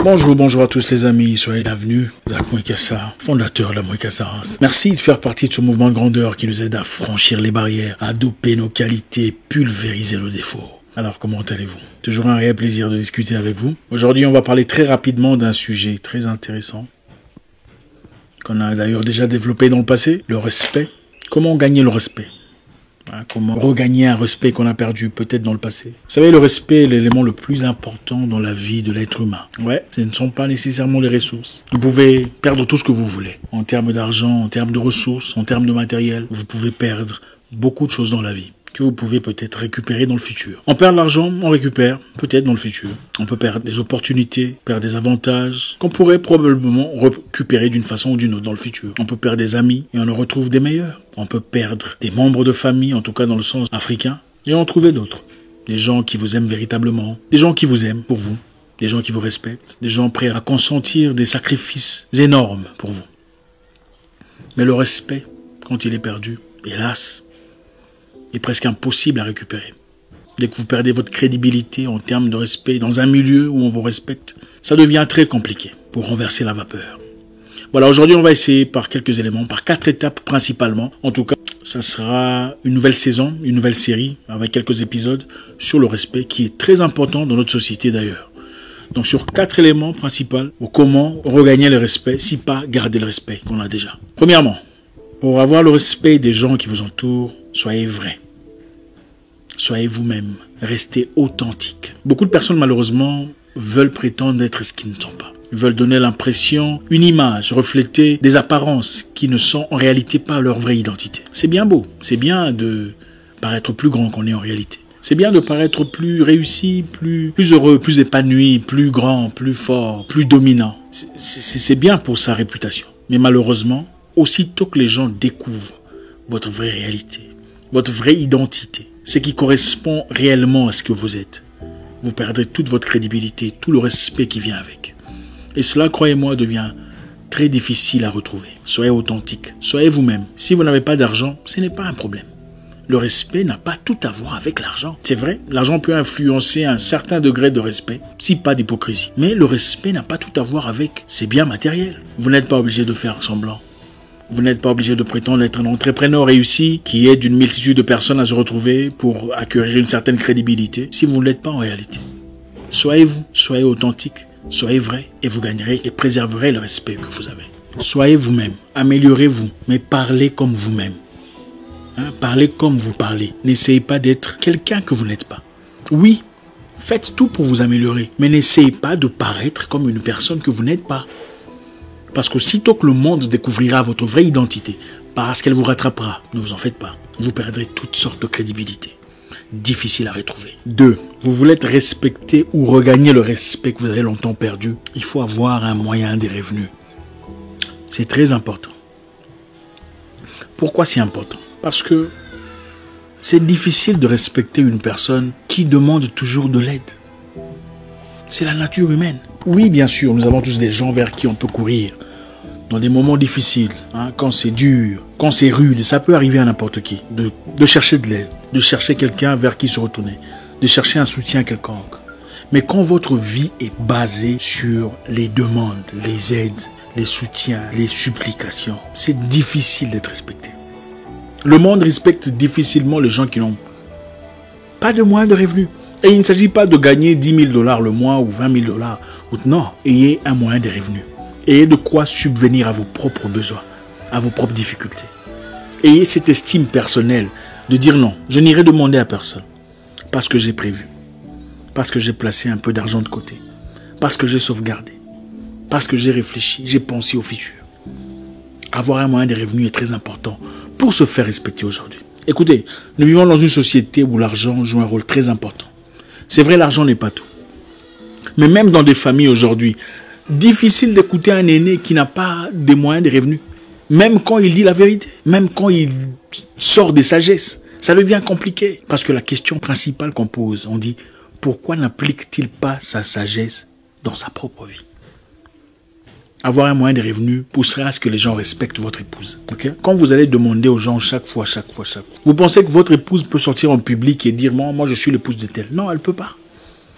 Bonjour à tous les amis, soyez bienvenus. Zach Mouekassa, fondateur de la Mouekassa. Merci de faire partie de ce mouvement de grandeur qui nous aide à franchir les barrières, à doper nos qualités, pulvériser nos défauts. Alors comment allez-vous? Toujours un réel plaisir de discuter avec vous. Aujourd'hui on va parler très rapidement d'un sujet très intéressant qu'on a d'ailleurs déjà développé dans le passé, le respect. Comment gagner le respect? Comment regagner un respect qu'on a perdu peut-être dans le passé. Vous savez, le respect est l'élément le plus important dans la vie de l'être humain. Ouais, ce ne sont pas nécessairement les ressources. Vous pouvez perdre tout ce que vous voulez. En termes d'argent, en termes de ressources, en termes de matériel. Vous pouvez perdre beaucoup de choses dans la vie que vous pouvez peut-être récupérer dans le futur. On perd de l'argent, on récupère peut-être dans le futur. On peut perdre des opportunités, perdre des avantages qu'on pourrait probablement récupérer d'une façon ou d'une autre dans le futur. On peut perdre des amis et on en retrouve des meilleurs. On peut perdre des membres de famille, en tout cas dans le sens africain, et en trouver d'autres. Des gens qui vous aiment véritablement, des gens qui vous aiment pour vous, des gens qui vous respectent, des gens prêts à consentir des sacrifices énormes pour vous. Mais le respect, quand il est perdu, hélas, est presque impossible à récupérer. Dès que vous perdez votre crédibilité en termes de respect dans un milieu où on vous respecte, ça devient très compliqué pour renverser la vapeur. Voilà, aujourd'hui on va essayer par quelques éléments, par 4 étapes principalement. En tout cas, ça sera une nouvelle saison, une nouvelle série avec quelques épisodes sur le respect qui est très important dans notre société d'ailleurs. Donc sur 4 éléments principaux, comment regagner le respect, si pas garder le respect qu'on a déjà. Premièrement, pour avoir le respect des gens qui vous entourent, soyez vrai. Soyez vous-même. Restez authentique. Beaucoup de personnes, malheureusement, veulent prétendre être ce qu'ils ne sont pas. Ils veulent donner l'impression, une image, refléter des apparences qui ne sont en réalité pas leur vraie identité. C'est bien beau. C'est bien de paraître plus grand qu'on est en réalité. C'est bien de paraître plus réussi, plus heureux, plus épanoui, plus grand, plus fort, plus dominant. C'est bien pour sa réputation. Mais malheureusement, aussitôt que les gens découvrent votre vraie réalité, votre vraie identité, ce qui correspond réellement à ce que vous êtes, vous perdrez toute votre crédibilité, tout le respect qui vient avec. Et cela, croyez-moi, devient très difficile à retrouver. Soyez authentique, soyez vous-même. Si vous n'avez pas d'argent, ce n'est pas un problème. Le respect n'a pas tout à voir avec l'argent. C'est vrai, l'argent peut influencer un certain degré de respect, si pas d'hypocrisie. Mais le respect n'a pas tout à voir avec ses biens matériels. Vous n'êtes pas obligé de faire semblant. Vous n'êtes pas obligé de prétendre être un entrepreneur réussi qui aide une multitude de personnes à se retrouver pour acquérir une certaine crédibilité si vous ne l'êtes pas en réalité. Soyez vous, soyez authentique, soyez vrai et vous gagnerez et préserverez le respect que vous avez. Soyez vous-même, améliorez-vous, mais parlez comme vous-même. Parlez comme vous parlez. N'essayez pas d'être quelqu'un que vous n'êtes pas. Oui, faites tout pour vous améliorer, mais n'essayez pas de paraître comme une personne que vous n'êtes pas. Parce qu'aussitôt que le monde découvrira votre vraie identité, parce qu'elle vous rattrapera, ne vous en faites pas, vous perdrez toutes sortes de crédibilité. Difficile à retrouver. 2. Vous voulez être respecté ou regagner le respect que vous avez longtemps perdu, il faut avoir un moyen des revenus. C'est très important. Pourquoi c'est important? Parce que c'est difficile de respecter une personne qui demande toujours de l'aide. C'est la nature humaine. Oui, bien sûr, nous avons tous des gens vers qui on peut courir. Dans des moments difficiles, quand c'est dur, quand c'est rude, ça peut arriver à n'importe qui. De chercher de l'aide, de chercher quelqu'un vers qui se retourner, de chercher un soutien quelconque. Mais quand votre vie est basée sur les demandes, les aides, les soutiens, les supplications, c'est difficile d'être respecté. Le monde respecte difficilement les gens qui n'ont pas de moyens de revenus. Et il ne s'agit pas de gagner 10 000 $ le mois ou 20 000 $. Non, ayez un moyen de revenus. Ayez de quoi subvenir à vos propres besoins, à vos propres difficultés. Ayez cette estime personnelle de dire non, je n'irai demander à personne. Parce que j'ai prévu. Parce que j'ai placé un peu d'argent de côté. Parce que j'ai sauvegardé. Parce que j'ai réfléchi, j'ai pensé au futur. Avoir un moyen de revenus est très important pour se faire respecter aujourd'hui. Écoutez, nous vivons dans une société où l'argent joue un rôle très important. C'est vrai, l'argent n'est pas tout. Mais même dans des familles aujourd'hui, difficile d'écouter un aîné qui n'a pas des moyens de revenus. Même quand il dit la vérité, même quand il sort des sagesses, ça devient compliqué. Parce que la question principale qu'on pose, on dit, pourquoi n'applique-t-il pas sa sagesse dans sa propre vie? Avoir un moyen de revenus poussera à ce que les gens respectent votre épouse. Okay? Quand vous allez demander aux gens chaque fois, vous pensez que votre épouse peut sortir en public et dire, moi je suis l'épouse de tel. Non, elle ne peut pas.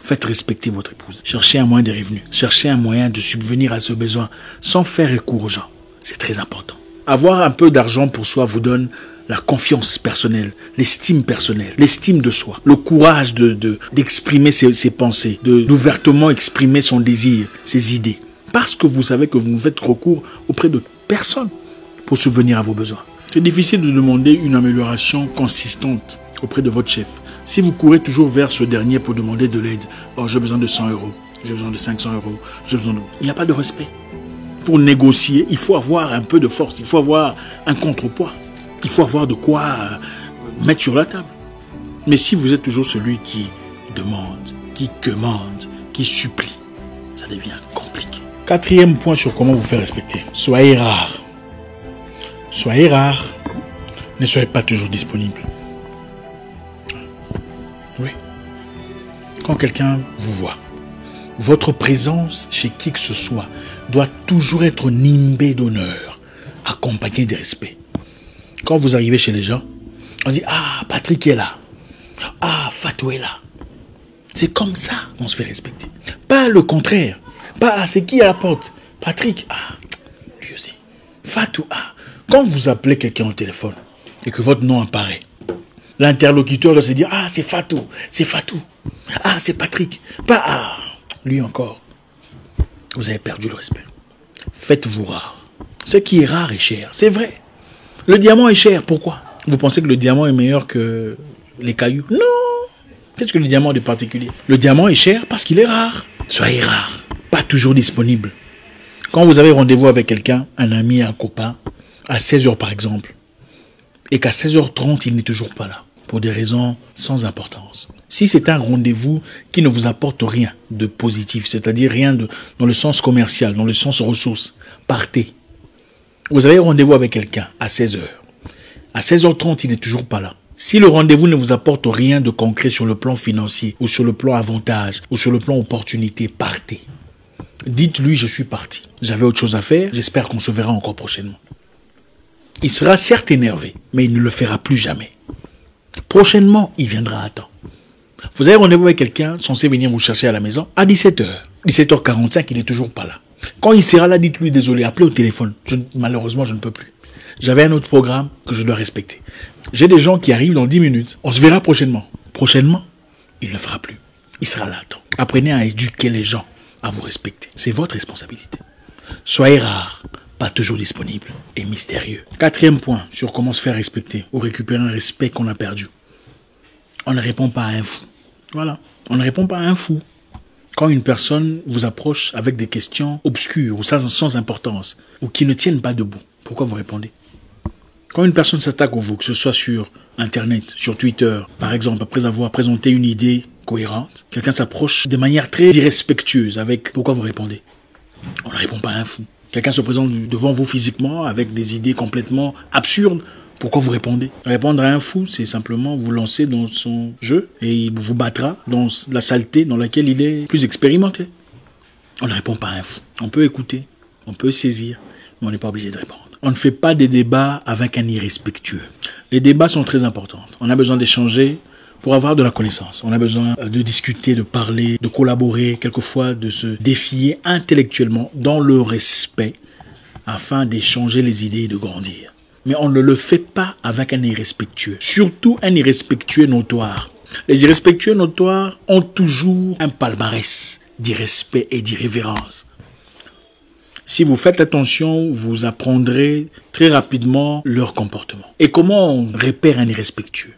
Faites respecter votre épouse. Cherchez un moyen de revenus. Cherchez un moyen de subvenir à ce besoin sans faire recours aux gens. C'est très important. Avoir un peu d'argent pour soi vous donne la confiance personnelle, l'estime personnelle, l'estime de soi, le courage d'exprimer ses pensées, d'ouvertement exprimer son désir, ses idées. Parce que vous savez que vous ne faites recours auprès de personne pour subvenir à vos besoins. C'est difficile de demander une amélioration consistante auprès de votre chef. Si vous courez toujours vers ce dernier pour demander de l'aide, oh j'ai besoin de 100 €, j'ai besoin de 500 €, j'ai besoin de... Il n'y a pas de respect. Pour négocier, il faut avoir un peu de force, il faut avoir un contrepoids. Il faut avoir de quoi mettre sur la table. Mais si vous êtes toujours celui qui demande, qui commande, qui supplie, ça devient compliqué. 4e point sur comment vous faire respecter. Soyez rare. Soyez rare. Ne soyez pas toujours disponible. Oui. Quand quelqu'un vous voit, votre présence chez qui que ce soit doit toujours être nimbée d'honneur, accompagnée de respect. Quand vous arrivez chez les gens, on dit « Ah, Patrick est là. Ah, Fatou est là. » C'est comme ça qu'on se fait respecter. Pas le contraire. Pas « Ah, c'est qui à la porte? Patrick. Ah, lui aussi. Fatou. Ah. » Quand vous appelez quelqu'un au téléphone et que votre nom apparaît, l'interlocuteur doit se dire « Ah, c'est Fatou. C'est Fatou. Ah, c'est Patrick. Pas « Ah, lui encore. » Vous avez perdu le respect. Faites-vous rare. Ce qui est rare est cher. C'est vrai. Le diamant est cher, pourquoi? Vous pensez que le diamant est meilleur que les cailloux? Non. Qu'est-ce que le diamant de particulier? Le diamant est cher parce qu'il est rare. Soyez rare, pas toujours disponible. Quand vous avez rendez-vous avec quelqu'un, un ami, un copain, à 16 h par exemple, et qu'à 16 h 30, il n'est toujours pas là, pour des raisons sans importance. Si c'est un rendez-vous qui ne vous apporte rien de positif, c'est-à-dire rien dans le sens commercial, dans le sens ressources, partez. Vous avez rendez-vous avec quelqu'un à 16 h. À 16 h 30, il n'est toujours pas là. Si le rendez-vous ne vous apporte rien de concret sur le plan financier, ou sur le plan avantage, ou sur le plan opportunité, partez. Dites-lui, je suis parti. J'avais autre chose à faire, j'espère qu'on se verra encore prochainement. Il sera certes énervé, mais il ne le fera plus jamais. Prochainement, il viendra à temps. Vous avez rendez-vous avec quelqu'un censé venir vous chercher à la maison à 17 h. 17 h 45, il n'est toujours pas là. Quand il sera là, dites-lui désolé, appelez au téléphone. Malheureusement, je ne peux plus. J'avais un autre programme que je dois respecter. J'ai des gens qui arrivent dans 10 minutes. On se verra prochainement. Prochainement, il ne le fera plus. Il sera là à temps. Apprenez à éduquer les gens à vous respecter. C'est votre responsabilité. Soyez rare, pas toujours disponible et mystérieux. 4e point sur comment se faire respecter ou récupérer un respect qu'on a perdu. On ne répond pas à un fou. Voilà. On ne répond pas à un fou. Quand une personne vous approche avec des questions obscures ou sans importance, ou qui ne tiennent pas debout, pourquoi vous répondez? Quand une personne s'attaque à vous, que ce soit sur Internet, sur Twitter, par exemple, après avoir présenté une idée cohérente, quelqu'un s'approche de manière très irrespectueuse avec pourquoi vous répondez? On ne répond pas à un fou. Quelqu'un se présente devant vous physiquement avec des idées complètement absurdes. Pourquoi vous répondez? Répondre à un fou, c'est simplement vous lancer dans son jeu et il vous battra dans la saleté dans laquelle il est plus expérimenté. On ne répond pas à un fou. On peut écouter, on peut saisir, mais on n'est pas obligé de répondre. On ne fait pas des débats avec un irrespectueux. Les débats sont très importants. On a besoin d'échanger pour avoir de la connaissance. On a besoin de discuter, de parler, de collaborer, quelquefois de se défier intellectuellement dans le respect afin d'échanger les idées et de grandir. Mais on ne le fait pas avec un irrespectueux. Surtout un irrespectueux notoire. Les irrespectueux notoires ont toujours un palmarès d'irrespect et d'irrévérence. Si vous faites attention, vous apprendrez très rapidement leur comportement. Et comment on repère un irrespectueux?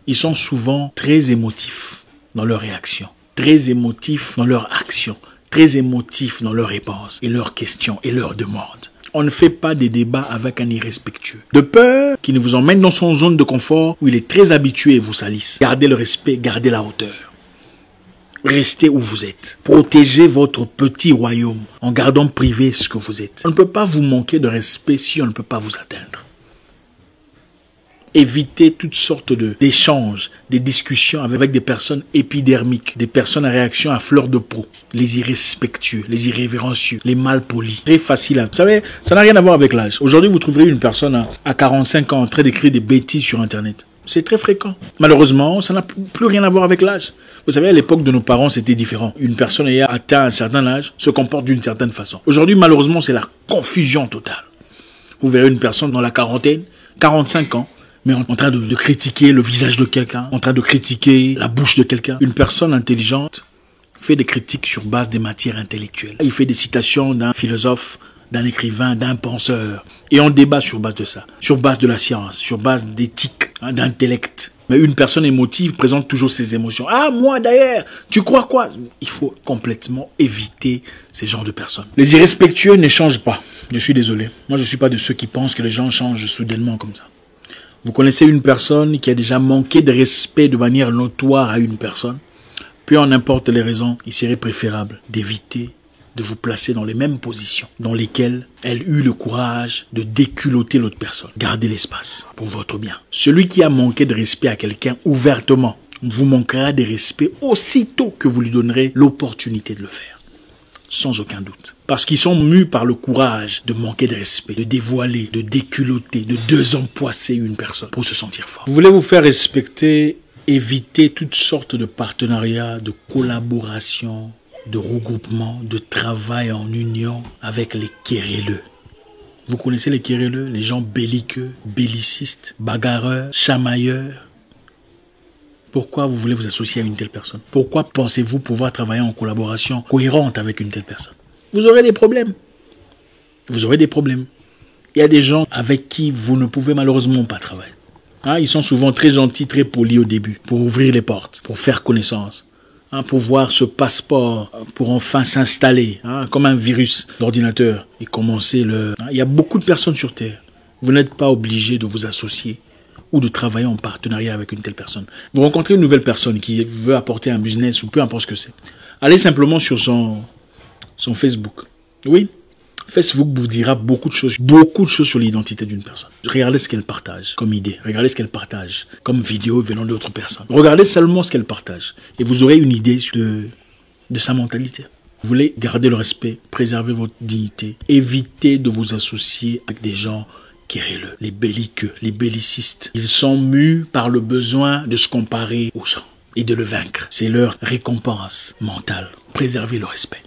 Ils sont souvent très émotifs dans leurs réactions, très émotifs dans leurs actions, très émotifs dans leurs réponses et leurs questions et leurs demandes. On ne fait pas des débats avec un irrespectueux. De peur qu'il ne vous emmène dans son zone de confort où il est très habitué et vous salisse. Gardez le respect, gardez la hauteur. Restez où vous êtes. Protégez votre petit royaume en gardant privé ce que vous êtes. On ne peut pas vous manquer de respect si on ne peut pas vous atteindre. Évitez toutes sortes d'échanges, des discussions avec des personnes épidermiques, des personnes à réaction à fleur de peau, les irrespectueux, les irrévérencieux, les malpolis. Très facile à... Vous savez, ça n'a rien à voir avec l'âge. Aujourd'hui, vous trouverez une personne à 45 ans en train d'écrire des bêtises sur Internet. C'est très fréquent. Malheureusement, ça n'a plus rien à voir avec l'âge. Vous savez, à l'époque de nos parents, c'était différent. Une personne ayant atteint un certain âge se comporte d'une certaine façon. Aujourd'hui, malheureusement, c'est la confusion totale. Vous verrez une personne dans la quarantaine, 45 ans, mais en train de critiquer le visage de quelqu'un, en train de critiquer la bouche de quelqu'un. Une personne intelligente fait des critiques sur base des matières intellectuelles. Il fait des citations d'un philosophe, d'un écrivain, d'un penseur. Et on débat sur base de ça, sur base de la science, sur base d'éthique, d'intellect. Mais une personne émotive présente toujours ses émotions. Ah, moi d'ailleurs, tu crois quoi? Il faut complètement éviter ces genres de personnes. Les irrespectueux ne changent pas. Je suis désolé. Moi, je ne suis pas de ceux qui pensent que les gens changent soudainement comme ça. Vous connaissez une personne qui a déjà manqué de respect de manière notoire à une personne. Peu en importe les raisons, il serait préférable d'éviter de vous placer dans les mêmes positions dans lesquelles elle eut le courage de déculotter l'autre personne. Gardez l'espace pour votre bien. Celui qui a manqué de respect à quelqu'un ouvertement vous manquera de respect aussitôt que vous lui donnerez l'opportunité de le faire. Sans aucun doute. Parce qu'ils sont mus par le courage de manquer de respect, de dévoiler, de déculotter, de désempoisser une personne pour se sentir fort. Vous voulez vous faire respecter, évitez toutes sortes de partenariats, de collaborations, de regroupement, de travail en union avec les querelleux. Vous connaissez les querelleux, les gens belliqueux, bellicistes, bagarreurs, chamailleurs. Pourquoi vous voulez vous associer à une telle personne? Pourquoi pensez-vous pouvoir travailler en collaboration cohérente avec une telle personne? Vous aurez des problèmes. Vous aurez des problèmes. Il y a des gens avec qui vous ne pouvez malheureusement pas travailler. Ils sont souvent très gentils, très polis au début, pour ouvrir les portes, pour faire connaissance. Pour voir ce passeport, pour enfin s'installer, comme un virus d'ordinateur et commencer le... Il y a beaucoup de personnes sur Terre. Vous n'êtes pas obligé de vous associer ou de travailler en partenariat avec une telle personne. Vous rencontrez une nouvelle personne qui veut apporter un business ou peu importe ce que c'est. Allez simplement sur son Facebook. Oui, Facebook vous dira beaucoup de choses sur l'identité d'une personne. Regardez ce qu'elle partage comme idée. Regardez ce qu'elle partage comme vidéo venant d'autres personnes. Regardez seulement ce qu'elle partage. Et vous aurez une idée de sa mentalité. Vous voulez garder le respect, préserver votre dignité. Évitez de vous associer avec des gens querelleux, les belliqueux, les bellicistes. Ils sont mus par le besoin de se comparer aux gens et de le vaincre. C'est leur récompense mentale. Préservez le respect.